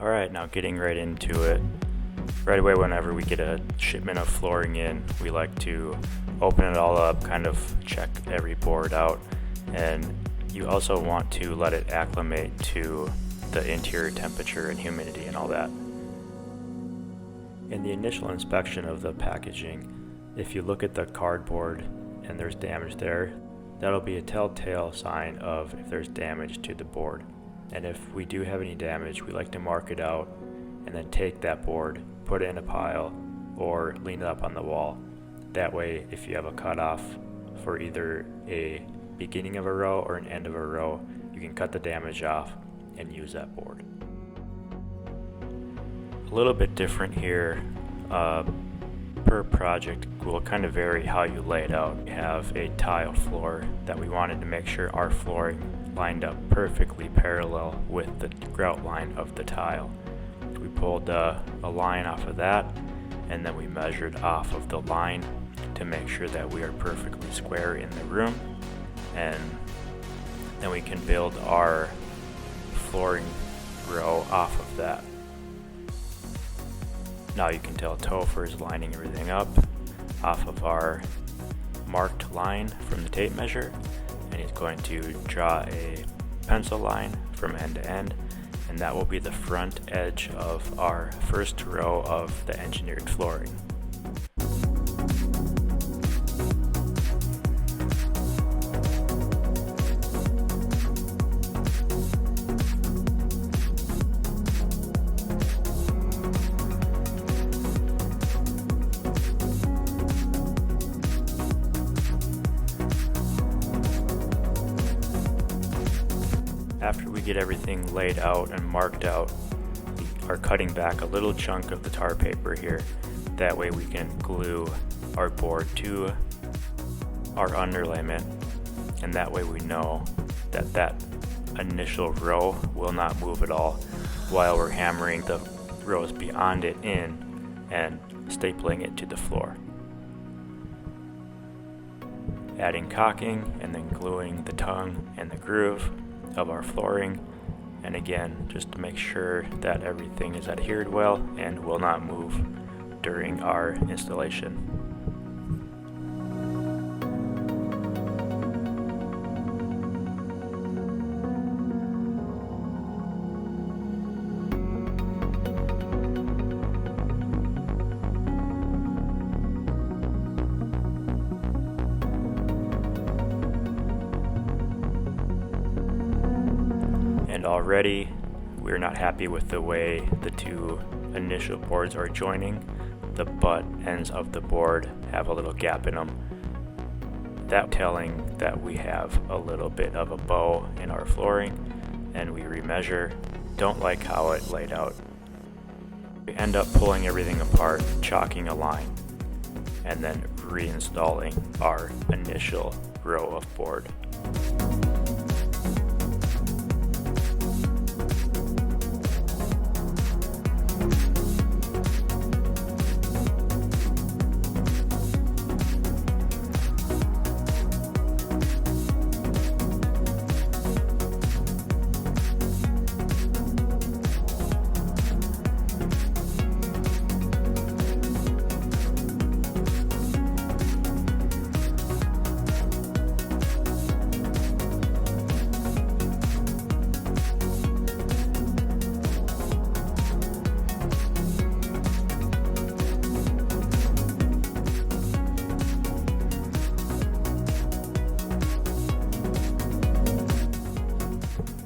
Alright, now getting right into it. Right away, whenever we get a shipment of flooring in, we like to open it all up, kind of check every board out, and you also want to let it acclimate to the interior temperature and humidity and all that. In the initial inspection of the packaging, if you look at the cardboard and there's damage there, that'll be a telltale sign of if there's damage to the board. And if we do have any damage, we like to mark it out and then take that board, put it in a pile, or lean it up on the wall. That way, if you have a cutoff for either a beginning of a row or an end of a row, you can cut the damage off and use that board. A little bit different here. Per project will kind of vary how you lay it out. We have a tile floor that we wanted to make sure our flooring lined up perfectly parallel with the grout line of the tile. We pulled a line off of that, and then we measured off of the line to make sure that we are perfectly square in the room, and then we can build our flooring row off of that. Now you can tell Topher is lining everything up off of our marked line from the tape measure, and he's going to draw a pencil line from end to end, and that will be the front edge of our first row of the engineered flooring. After we get everything laid out and marked out, we are cutting back a little chunk of the tar paper here. That way we can glue our board to our underlayment, and that way we know that that initial row will not move at all while we're hammering the rows beyond it in and stapling it to the floor. Adding caulking and then gluing the tongue and the groove of our flooring, and again, just to make sure that everything is adhered well and will not move during our installation. And already we're not happy with the way the two initial boards are joining. The butt ends of the board have a little gap in them. That telling that we have a little bit of a bow in our flooring, and we remeasure. Don't like how it laid out. We end up pulling everything apart, chalking a line, and then reinstalling our initial row of board.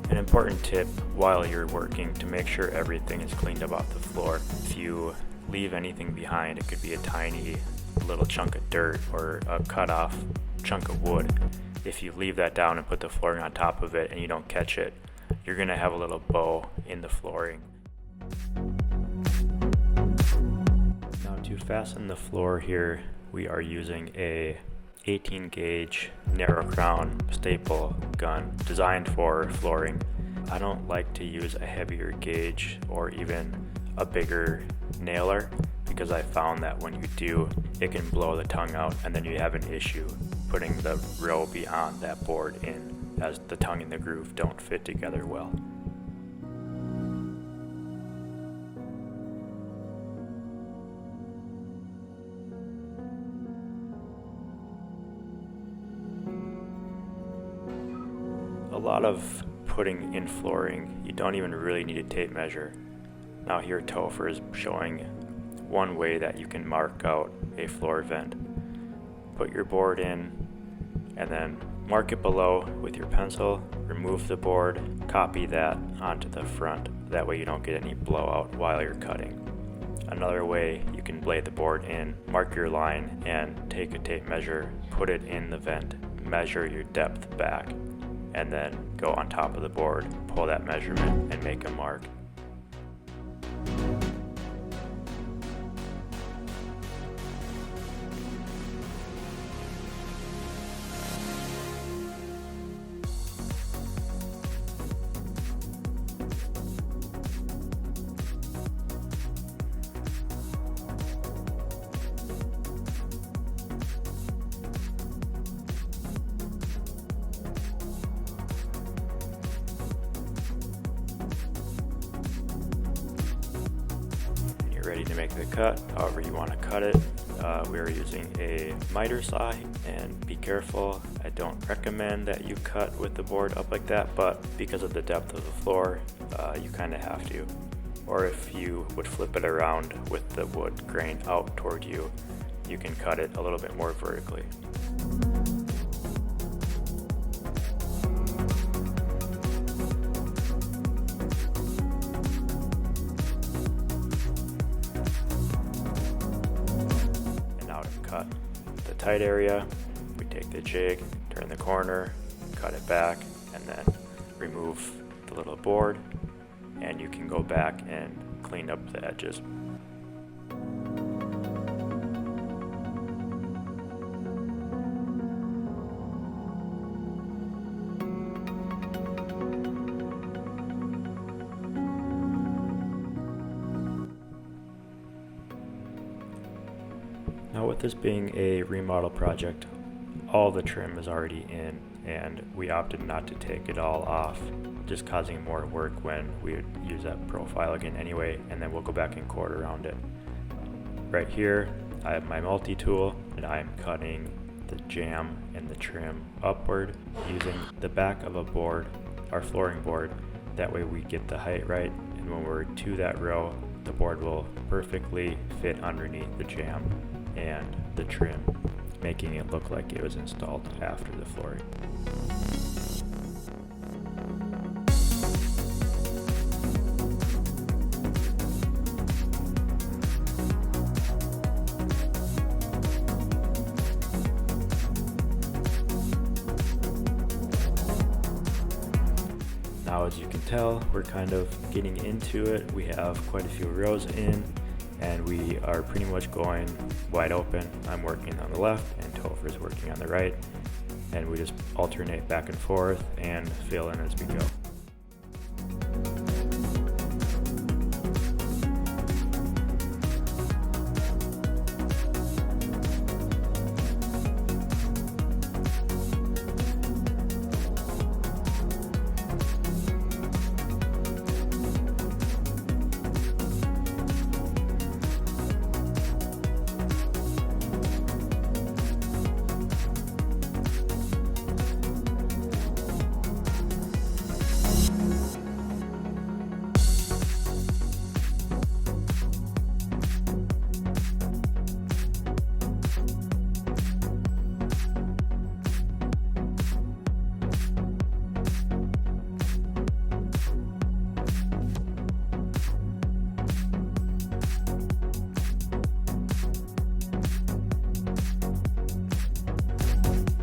An important tip while you're working to make sure everything is cleaned up off the floor. If you leave anything behind, it could be a tiny little chunk of dirt or a cut off chunk of wood. If you leave that down and put the flooring on top of it and you don't catch it, you're going to have a little bow in the flooring. Now to fasten the floor here, we are using a 18 gauge narrow crown staple gun designed for flooring. I don't like to use a heavier gauge or even a bigger nailer because I found that when you do, it can blow the tongue out and then you have an issue putting the row beyond that board in, as the tongue and the groove don't fit together well. lot of putting in flooring, you don't even really need a tape measure. Now here Topher is showing one way that you can mark out a floor vent. Put your board in and then mark it below with your pencil, remove the board, copy that onto the front. That way you don't get any blowout while you're cutting. Another way, you can blade the board in, mark your line, and take a tape measure, put it in the vent, measure your depth back, and then go on top of the board, pull that measurement, and make a mark. Ready to make the cut, however you want to cut it. We are using a miter saw, and be careful, I don't recommend that you cut with the board up like that, but because of the depth of the floor, you kind of have to. Or if you would flip it around with the wood grain out toward you, you can cut it a little bit more vertically. Cut the tight area, we take the jig, turn the corner, cut it back, and then remove the little board, and you can go back and clean up the edges. Now with this being a remodel project, all the trim is already in, and we opted not to take it all off, just causing more work when we would use that profile again anyway, and then we'll go back and cord around it. Right here, I have my multi-tool, and I'm cutting the jamb and the trim upward using the back of a board, our flooring board. That way we get the height right, and when we're to that row, the board will perfectly fit underneath the jamb and the trim, making it look like it was installed after the flooring. Now as you can tell, we're kind of getting into it. We have quite a few rows in, and we are pretty much going wide open. I'm working on the left and Topher is working on the right, and we just alternate back and forth and fill in as we go.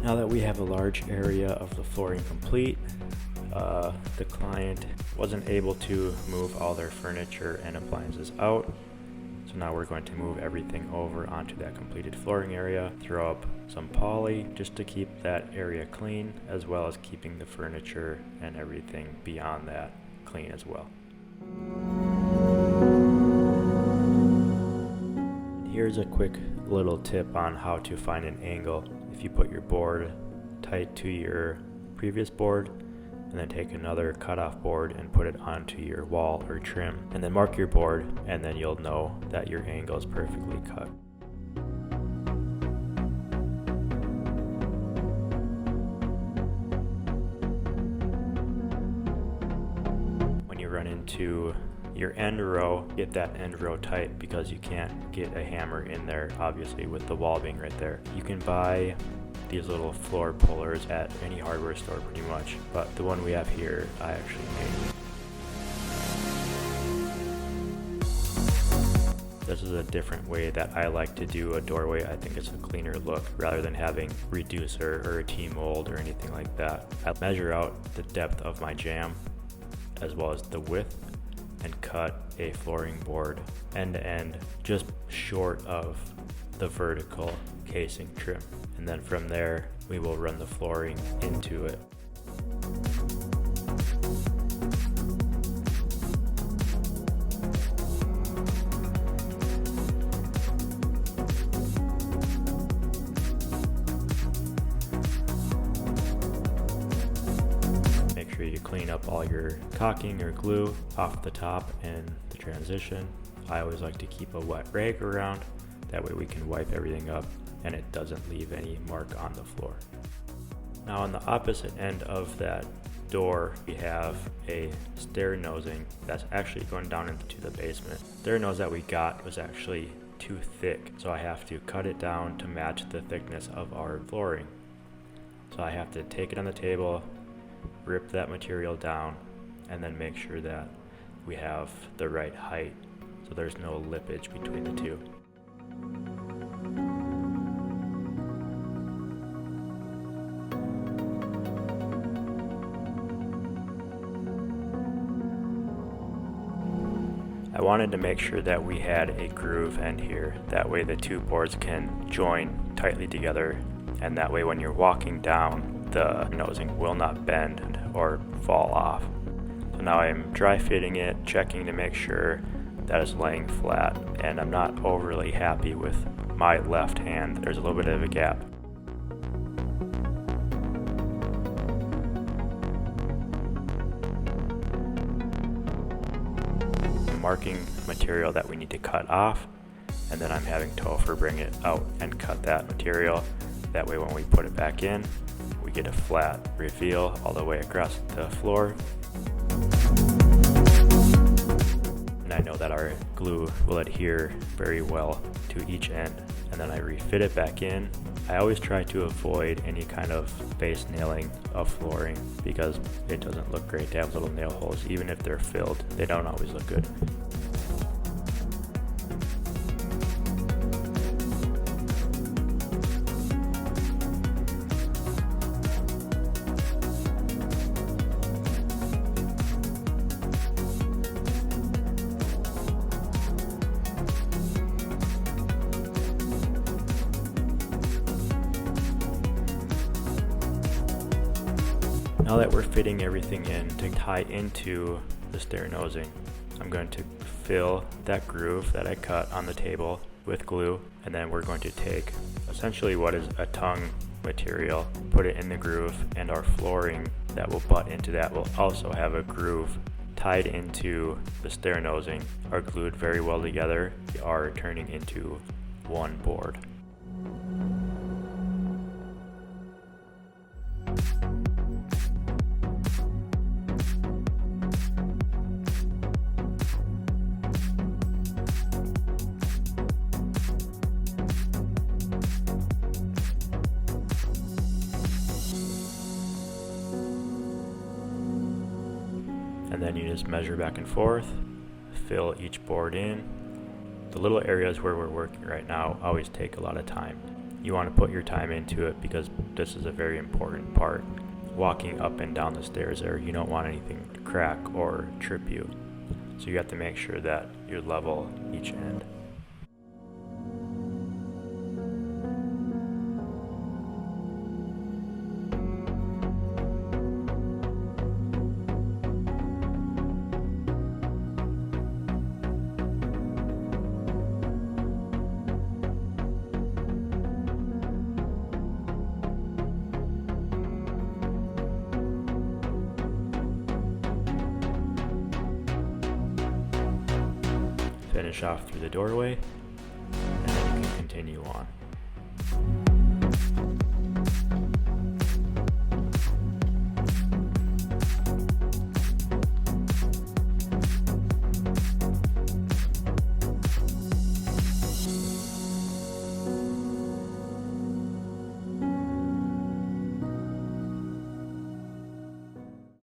Now that we have a large area of the flooring complete, the client wasn't able to move all their furniture and appliances out. So now we're going to move everything over onto that completed flooring area, throw up some poly just to keep that area clean, as well as keeping the furniture and everything beyond that clean as well. Here's a quick little tip on how to find an angle. If you put your board tight to your previous board, and then take another cutoff board and put it onto your wall or trim, and then mark your board, and then you'll know that your angle is perfectly cut. into your end row. Get that end row tight because you can't get a hammer in there, obviously, with the wall being right there. You can buy these little floor pullers at any hardware store pretty much, but the one we have here I actually made. This is a different way that I like to do a doorway. I think it's a cleaner look rather than having reducer or a T-mold or anything like that. I measure out the depth of my jamb as well as the width and cut a flooring board end to end just short of the vertical casing trim. And then from there, we will run the flooring into it. Make sure you clean up all your caulking or glue off the top and the transition. I always like to keep a wet rag around. That way we can wipe everything up and it doesn't leave any mark on the floor. Now on the opposite end of that door, we have a stair nosing that's actually going down into the basement. Stair nose that we got was actually too thick, so I have to cut it down to match the thickness of our flooring. So I have to take it on the table, rip that material down, and then make sure that we have the right height so there's no lippage between the two. I wanted to make sure that we had a groove end here. That way the two boards can join tightly together, and that way when you're walking down, the nosing will not bend or fall off. So now I'm dry fitting it, checking to make sure that it's laying flat, and I'm not overly happy with my left hand. There's a little bit of a gap. Marking material that we need to cut off, and then I'm having Topher bring it out and cut that material. That way when we put it back in, we get a flat reveal all the way across the floor. And I know that our glue will adhere very well to each end, and then I refit it back in. I always try to avoid any kind of base nailing of flooring because it doesn't look great to have little nail holes. Even if they're filled, they don't always look good. Now that we're fitting everything in to tie into the stair nosing, I'm going to fill that groove that I cut on the table with glue, and then we're going to take essentially what is a tongue material, put it in the groove, and our flooring that will butt into that will also have a groove tied into the stair nosing, are glued very well together. They are turning into one board. And then you just measure back and forth, fill each board in. The little areas where we're working right now always take a lot of time. You want to put your time into it because this is a very important part. Walking up and down the stairs there, you don't want anything to crack or trip you. So you have to make sure that you level each end. Finish off through the doorway, and then you can continue on.